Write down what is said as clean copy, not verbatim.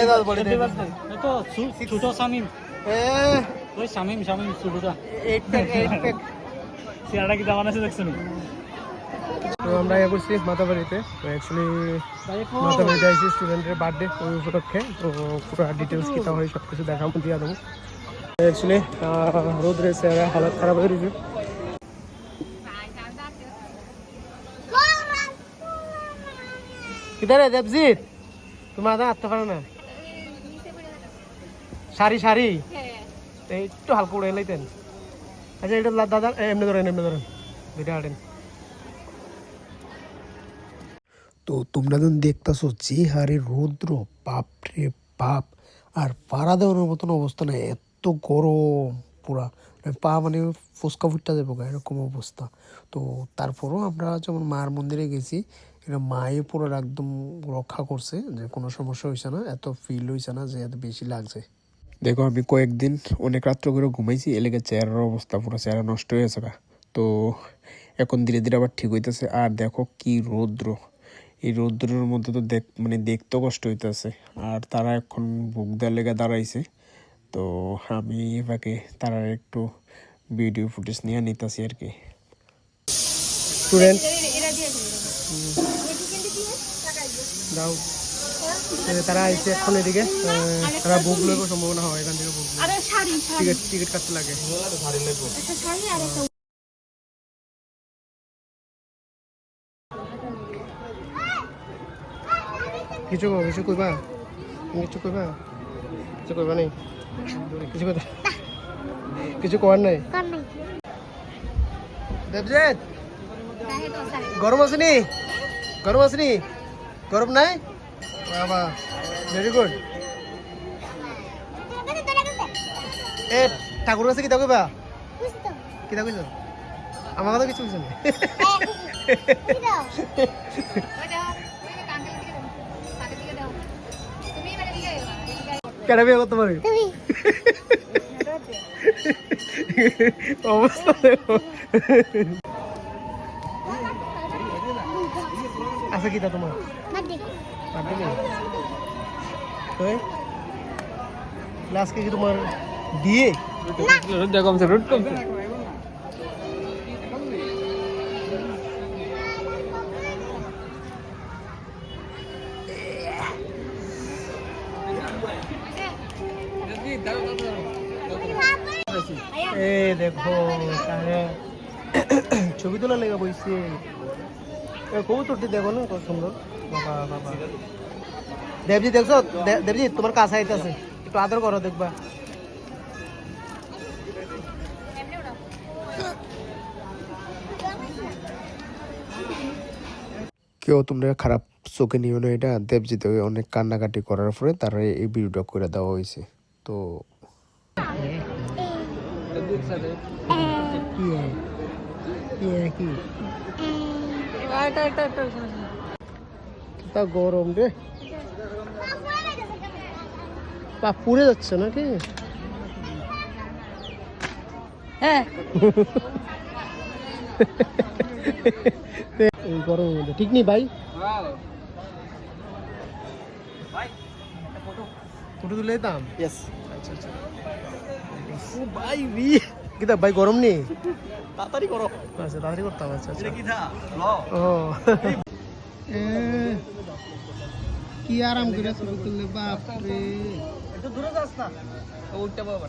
দাও বলে দে তো ছোট শামিম ওই শামিম ছোটটা 8 প্যাক চেহারাটা কি দামান আছে দেখছো নি? তো আমরা করছি মাতাবাড়িতে। তো অ্যাকচুয়ালি মাতাবাড়িতে আইসি স্টুডেন্টের বার্থডে ওই উপলক্ষে। তো পুরো ডিটেলস কিতা হয় সব কিছু দেখাবো দিয়া দেবো। অ্যাকচুয়ালি রোদ্রে চেহারা হালত খারাপ হয়ে গেছে। কিদারে দেবজিৎ তোমার আদা আটতে পারে না সারি একটু হালকা উড়ে লাইতেন। আচ্ছা এটা দাদা এমনি ধরেন দুইটা হাঁটেন। তো তোমরা যখন দেখতেছো যে হারে রৌদ্র বাপ রে বাপ, আর পাড়া দেওয়ানোর মতন অবস্থা না, এত গরম পুরা পা মানে ফুসকা ফুটটা যাবো এরকম অবস্থা। তো তারপরও আমরা যেমন মার মন্দিরে গেছি, এটা মায়ে পুরো একদম রক্ষা করছে, যে কোনো সমস্যা হয়েছে না, এত ফিল হয়েছে না যে এত বেশি লাগছে। দেখো আমি কয়েকদিন অনেক রাত্র করে ঘুমাইছি, এলাকার চেহারার অবস্থা পুরো চেহারা নষ্ট হয়ে গেছে। তো এখন ধীরে ধীরে আবার ঠিক হইতেছে। আর দেখো কি রৌদ্র, এই রৌদ্রের মধ্যে তো দেখতেও কষ্ট হইতেছে। আর তারা এখন বুক দেওয়ার লেগে দাঁড়াইছে। তো আমি এভাবে তারা একটু ভিডিও ফুটেজ নিয়ে নিতেছি আর কি। স্টুডেন্ট দাও তারা আইছে এখন এদিকে, তারা বুক লইব সম্ভাবনা হয় এখান থেকে বুক টিকিট কাটতে লাগে। কিছু কইবা নেই কিছু করার নাই। দেবজিৎ গরম আসেনি গরম নাই বাবা, ভেরি গুড। এ ঠাকুর কাছে কিতা কইবা কইছ আমার কথা কিছু কইছ না কেডা বিয়ে করতে পারি অবস্থা দেখো। আচ্ছা কিতা তোমার আজকে কি তোমার বিয়ে? দেখো ছবি তোলা লেগে বইছে। কবুতরটি দেখো না কত সুন্দর। বাবা দেবজি দেখছো? দেবজি তোমার কাছে আইতেছে, একটু আদর করো দেখবা। কেউ তোমরা খারাপ চোখে নিও না, এটা দেবজিৎ অনেক কান্নাকাটি করার পরে তারা এই ভিডিওটা করে দেওয়া হয়েছে। তো তা গরম রে, পা পুড়ে যাচ্ছে নাকি? হ্যাঁ এই গরমের মধ্যে ঠিক নেই ভাই। ফটো তুলে দিতাম। আচ্ছা ও ভাই কিতা ভাই গরম নেই, তাড়াতাড়ি করো। আচ্ছা তাড়াতাড়ি করতাম। আচ্ছা ও কি আরাম করে ছবি তুললে বাপ রে। একটু দূরে যাস না, উঠতে পারবা।